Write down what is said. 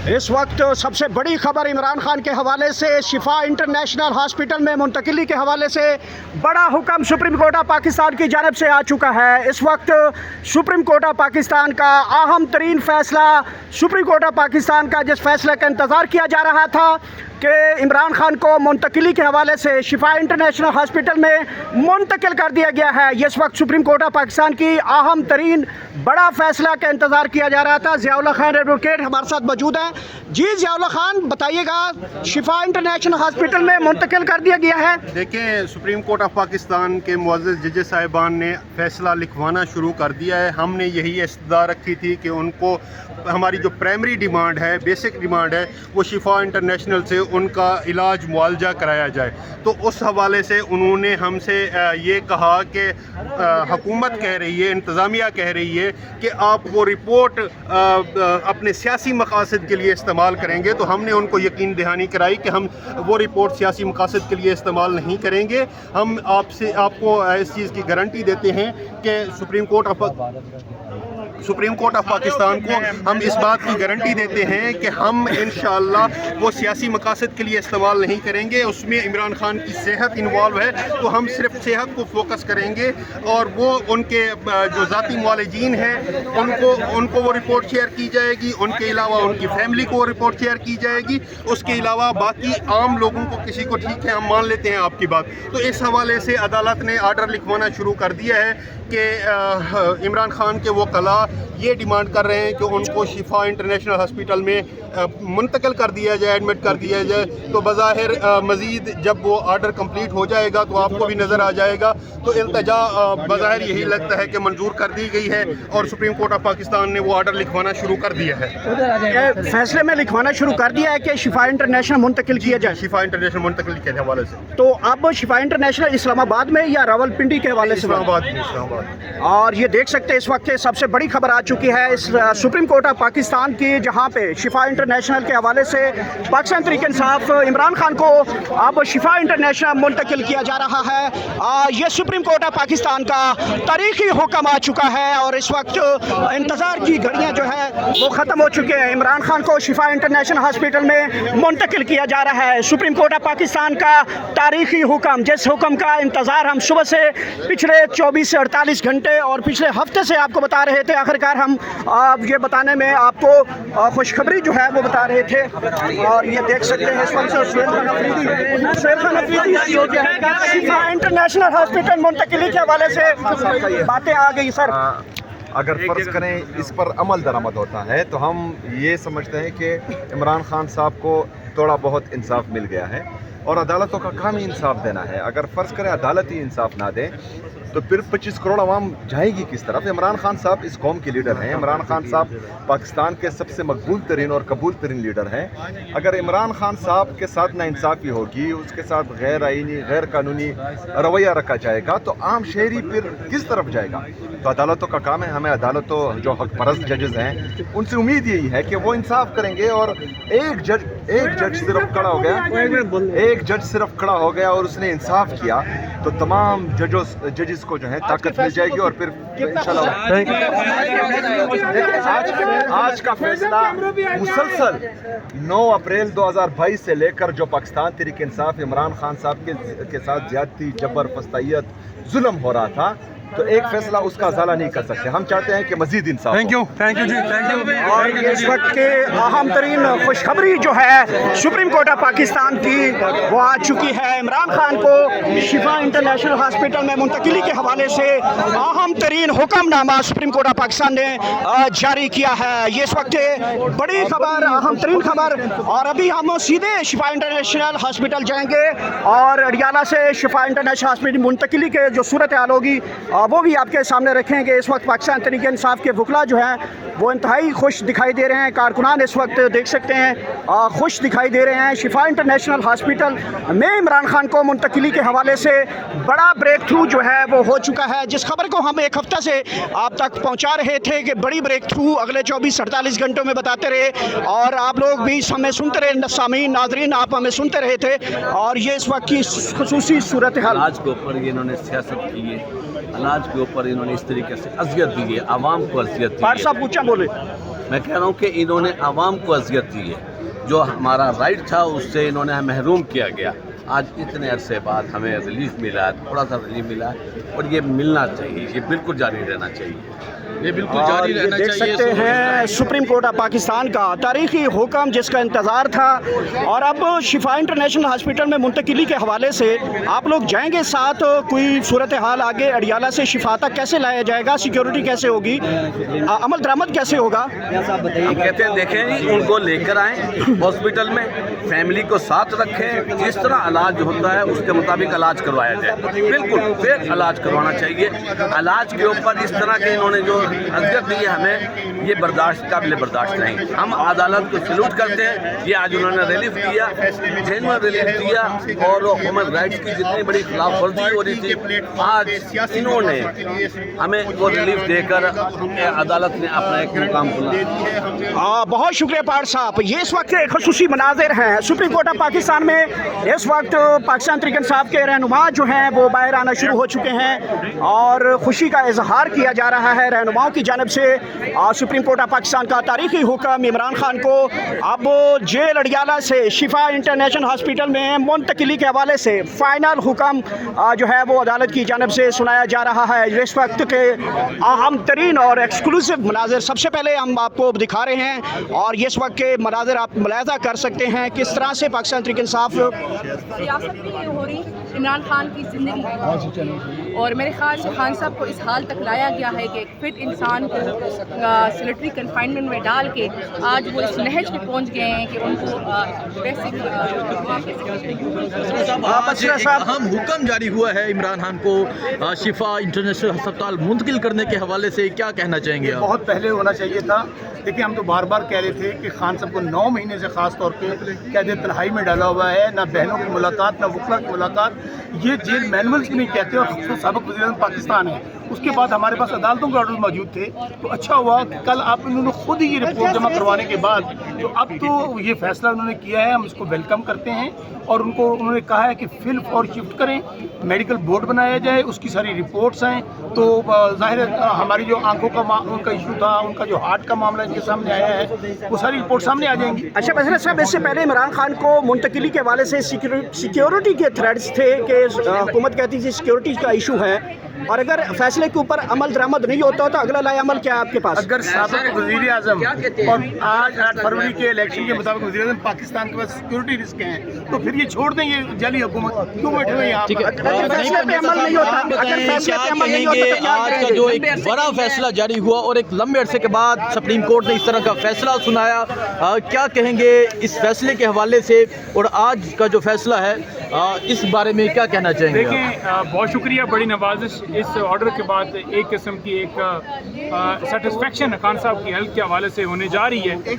इस वक्त सबसे बड़ी खबर इमरान खान के हवाले से शिफा इंटरनेशनल हॉस्पिटल में मुंतकिली के हवाले से बड़ा हुक्म सुप्रीम कोर्ट ऑफ पाकिस्तान की जानब से आ चुका है। इस वक्त सुप्रीम कोर्ट ऑफ पाकिस्तान का अहम तरीन फ़ैसला, सुप्रीम कोर्ट ऑफ पाकिस्तान का जिस फैसले का इंतज़ार किया जा रहा था कि इमरान खान को मुंतकिली के हवाले से शिफा इंटरनेशनल हॉस्पिटल में मुंतकिल कर दिया गया है। ये इस वक्त सुप्रीम कोर्ट ऑफ पाकिस्तान की अहम तरीन बड़ा फ़ैसला का इंतज़ार किया जा रहा था। ज़ियाउल्लाह खान एडवोकेट हमारे साथ मौजूद हैं। जी ज़ियाउल्लाह खान, बताइएगा, शिफा इंटरनेशनल हॉस्पिटल में मुंतकिल कर दिया गया है। देखें, सुप्रीम कोर्ट ऑफ पाकिस्तान के मुअज़्ज़ज़ जज साहिबान ने फ़ैसला लिखवाना शुरू कर दिया है। हमने यही इस्तदा रखी थी कि उनको हमारी जो प्राइमरी डिमांड है, बेसिक डिमांड है, वो शिफा इंटरनेशनल से उनका इलाज मुआलजा कराया जाए। तो उस हवाले से उन्होंने हमसे ये कहा कि हुकूमत कह रही है, इंतज़ामिया कह रही है कि आप वो रिपोर्ट अपने सियासी मकासद के लिए इस्तेमाल करेंगे। तो हमने उनको यकीन दहानी कराई कि हम वो रिपोर्ट सियासी मकासद के लिए इस्तेमाल नहीं करेंगे। हम आपको इस चीज़ की गारंटी देते हैं कि सुप्रीम कोर्ट ऑफ पाकिस्तान को हम इस बात की गारंटी देते हैं कि हम इंशाअल्लाह वो सियासी मकासद के लिए इस्तेमाल नहीं करेंगे। उसमें इमरान खान की सेहत इन्वॉल्व है, तो हम सिर्फ सेहत को फोकस करेंगे और वो उनके जो ज़ाती मुआलिजीन हैं उनको वो रिपोर्ट शेयर की जाएगी। उनके अलावा उनकी फैमिली को रिपोर्ट शेयर की जाएगी। उसके अलावा बाकी आम लोगों को, किसी को ठीक है, हम मान लेते हैं आपकी बात। तो इस हवाले से अदालत ने आर्डर लिखवाना शुरू कर दिया है कि इमरान खान के वकला ये डिमांड कर रहे हैं कि उनको शिफा इंटरनेशनल हॉस्पिटल में मुंतकिल कर दिया जाए, एडमिट कर दिया जाए। तो बज़ाहिर मज़ीद जब वो आर्डर कंप्लीट हो जाएगा तो आपको भी नज़र आ जाएगा। तो इल्तिजा बज़ाहिर यही लगता है कि मंजूर कर दी गई है और सुप्रीम कोर्ट ऑफ पाकिस्तान ने वो आर्डर लिखवाना शुरू कर दिया है। फैसले में लिखवाना शुरू कर दिया है कि शिफा इंटरनेशनल मुंतकिल किया जाए। शिफा इंटरनेशनल मुंतकिल के हवाले से तो अब शिफा इंटरनेशनल इस्लामाबाद में या रावलपिंडी के हवाले से? इस्लामाबाद। और ये देख सकते हैं इस वक्त सबसे बड़ी खबर आ चुकी है इस सुप्रीम कोर्ट ऑफ पाकिस्तान की, जहां पे शिफा इंटरनेशनल के हवाले से पाकिस्तान तहरीक इंसाफ इमरान खान को अब शिफा इंटरनेशनल मुंतकिल किया जा रहा है। ये सुप्रीम कोर्ट ऑफ पाकिस्तान का तारीखी हुक्म आ चुका है और इस वक्त इंतज़ार की घड़ियां जो है वो ख़त्म हो चुके हैं। इमरान खान को शिफा इंटरनेशनल हॉस्पिटल में मुंतकिल किया जा रहा है। सुप्रीम कोर्ट ऑफ पाकिस्तान का तारीखी हुक्म, जिस हुक्म का इंतज़ार हम सुबह से पिछले 24 से 48 घंटे और पिछले हफ्ते से आपको बता रहे थे, आखिरकार हम ये बताने में आपको खुशखबरी जो है वो बता रहे थे। और ये देख सकते हैं इस वक्त सुहेल खान अफरीदी इंटरनेशनल हॉस्पिटल मुंतकिली के हवाले से बातें आ गई। सर, अगर फ़र्ज़ करें इस पर अमल दरामद होता है तो हम ये समझते हैं कि इमरान खान साहब को थोड़ा बहुत इंसाफ मिल गया है और अदालतों का काम ही इंसाफ देना है। अगर फ़र्ज़ करें अदालत ही इंसाफ ना दे तो फिर 25 करोड़ आवाम जाएगी किस तरफ? इमरान खान साहब इस कौम के लीडर हैं। इमरान खान साहब पाकिस्तान के सबसे मकबूल तरीन और कबूल तरीन लीडर हैं। अगर इमरान खान साहब के साथ नाइंसाफ़ी होगी, उसके साथ गैर आईनी, गैर कानूनी रवैया रखा जाएगा तो आम शहरी फिर किस तरफ जाएगा? तो अदालतों का काम है। हमें अदालतों जो हक परस्त जजेस हैं उनसे उम्मीद यही है कि वो इंसाफ करेंगे। और एक जज सिर्फ खड़ा हो गया और उसने इंसाफ किया तो तमाम जजेस को जो है ताकत मिल जाएगी और फिर इंशाल्लाह आज का फैसला मुसलसल 9 अप्रैल 2022 से लेकर जो पाकिस्तान तहरीक इंसाफ इमरान खान साहब के साथ ज्यादती, जबर, फस्तायत, जुल्म हो रहा था, तो एक फैसला उसका ज़ाला नहीं कर सकते। हम चाहते हैं कि मजीद इंसाफ। थैंक यू जी। और इस वक्त के अहम तरीन खुशखबरी जो है सुप्रीम कोर्ट ऑफ पाकिस्तान की वो आ चुकी है। इमरान खान को शिफा इंटरनेशनल हॉस्पिटल में मुंतकिली के हवाले से अहम तरीन hukamnama supreme court of Pakistan ने जारी किया है। ये इस वक्त बड़ी खबर, अहम तरीन खबर। और अभी हम सीधे शिफा इंटरनेशनल हॉस्पिटल जाएंगे और अडियाला से शिफा इंटरनेशनल हॉस्पिटल मुंतकिली के जो सूरत हाल होगी वो भी आपके सामने रखेंगे। इस वक्त पाकिस्तान तहरीक इंसाफ के वकला जो हैं वो इंतहाई खुश दिखाई दे रहे हैं। कारकुनान इस वक्त देख सकते हैं खुश दिखाई दे रहे हैं। शिफा इंटरनेशनल हॉस्पिटल में इमरान खान को मुंतकिली के हवाले से बड़ा ब्रेक थ्रू जो है वो हो चुका है। जिस खबर को हम एक हफ्ता से आप तक पहुंचा रहे थे कि बड़ी ब्रेक थ्रू अगले 24-48 घंटों में बताते रहे और आप लोग भी हमें सुनते रहे, सामीन नाजरीन आप हमें सुनते रहे थे। और ये इस वक्त की खुसूसी सूरत हाल। अनाज के ऊपर इन्होंने सियासत की है, अनाज के ऊपर इन्होंने इस तरीके से अजियत दी है, आवाम को अजियत दी है। साहब ऊंचा बोले। मैं कह रहा हूँ कि इन्होंने आवाम को अजियत दी है, जो हमारा राइट था उससे इन्होंने महरूम किया गया। आज इतने अरसे बाद हमें रिलीफ मिला है, थोड़ा सा रिलीफ मिला है, और ये मिलना चाहिए, ये बिल्कुल जारी रहना चाहिए, ये बिल्कुल और जारी ये रहना देख चाहिए। सकते हैं सुप्रीम कोर्ट ऑफ पाकिस्तान का तारीखी हुक्म जिसका इंतज़ार था, और अब शिफा इंटरनेशनल हॉस्पिटल में मुंतकिली के हवाले से आप लोग जाएंगे साथ। कोई सूरत हाल आगे अडियाला से शिफा तक कैसे लाया जाएगा, सिक्योरिटी कैसे होगी, अमल दरामद कैसे होगा? हम कहते हैं देखें जी, उनको लेकर आएँ हॉस्पिटल में, फैमिली को साथ रखें, जिस तरह इलाज होता है उसके मुताबिक इलाज करवाया जाए, बिल्कुल फिर इलाज करवाना चाहिए। इलाज के ऊपर इस तरह के इन्होंने जो अजियत दी है हमें, ये काबिल बर्दाश्त नहीं। हम अदालत को सैल्यूट करते हैं, ये आज उन्होंने रिलीफ दिया, जेन्युइन रिलीफ दिया, और ह्यूमन राइट्स की जितनी बड़ी खिलाफ वर्जी हो रही थी, आज इन्होंने हमें वो रिलीफ देकर अदालत ने अपना एक मुकाम खुला। बहुत शुक्रिया पार साहब। ये इस वक्त खसूसी मनाजिर हैं सुप्रीम कोर्ट ऑफ पाकिस्तान में। इस वक्त पाकिस्तान तहरीक इंसाफ के रहनुमा जो हैं वो बाहर आना शुरू हो चुके हैं, और खुशी का इजहार किया जा रहा है रहनुमाओं की जानब से। सुप्रीम कोर्ट ऑफ पाकिस्तान का तारीखी हुक्म इमरान खान को अब जेल अडियाला से शिफा इंटरनेशनल हॉस्पिटल में मुंतकिली के हवाले से फ़ाइनल हुक्म जो है वो अदालत की जानब से सुनाया जा रहा है। इस वक्त के अहम तरीन और एक्सक्लूसिव मनाजिर सबसे पहले हम आपको दिखा रहे हैं, और ये इस वक्त के मनाजिर आप मुलाहिज़ा कर सकते हैं किस तरह से पाकिस्तान तहरीक इंसाफ सियासत भी ये हो रही इमरान खान की ज़िंदगी, और मेरे ख्याल से खान साहब को इस हाल तक लाया गया है कि एक फिट इंसान को सॉलिटरी कन्फाइनमेंट में डाल के आज वो इस नहज पे पहुंच गए हैं कि उनको बेसिक अहम हुक्म जारी हुआ है इमरान खान को शिफा इंटरनेशनल अस्पताल मुंतकिल करने के हवाले से क्या कहना चाहेंगे आप? बहुत पहले होना चाहिए था। देखिए, हम तो बार बार कह रहे थे कि खान साहब को 9 महीने से ख़ास तौर पे कैद तन्हाई में डाला हुआ है, ना बहनों की मुलाकात, ना वकला की मुलाकात, ये जेल मैनुअल्स भी नहीं कहते, और साबिक़ वज़ीर-ए-आज़म पाकिस्तान है। उसके बाद हमारे पास अदालतों के ऑर्डर मौजूद थे, तो अच्छा हुआ कि कल आप इन्होंने खुद ही ये रिपोर्ट जमा करवाने के बाद तो अब तो ये फैसला उन्होंने किया है, हम इसको वेलकम करते हैं। और उन्होंने कहा है कि फिल फॉर शिफ्ट करें, मेडिकल बोर्ड बनाया जाए, उसकी सारी रिपोर्ट्स हैं, तो ज़ाहिर है हमारी जो आंखों का उनका इशू था, उनका जो हार्ट का मामला इनके सामने आया है, वो सारी रिपोर्ट सामने आ जाएंगी। अच्छा बसरा साहब, इससे पहले इमरान खान को मुंतकिली के हवाले से सिक्योरिटी के थ्रेड्स थे कि हुकूमत कहती थी सिक्योरिटी का इशू है, और अगर फैसले के ऊपर अमल दरामद नहीं होता तो अगला लाए अमल क्या है आपके पास? अगर साबिक़ वज़ीर-ए-आज़म और आज 8 फरवरी के इलेक्शन के मुताबिक वज़ीर-ए-आज़म पाकिस्तान के पास सिक्योरिटी रिस्क हैं, तो फिर ये छोड़ दें ये जाली हुकूमत, क्यों बैठे हुए यहाँ पर? अगर फैसले पे अमल नहीं होता, अगर फैसले पे अमल नहीं होता तो क्या आज का करेंगे? जो एक बड़ा फैसला जारी हुआ और एक लंबे अरसे के बाद सुप्रीम कोर्ट ने इस तरह का फैसला सुनाया, क्या कहेंगे इस फैसले के हवाले से, और आज का जो फैसला है इस बारे में क्या कहना चाहेंगे? देखें, बहुत शुक्रिया, बड़ी नवाजिश इस ऑर्डर के बाद एक किस्म की एक सेटिस्फेक्शन खान साहब की हेल्थ के हवाले से होने जा रही है।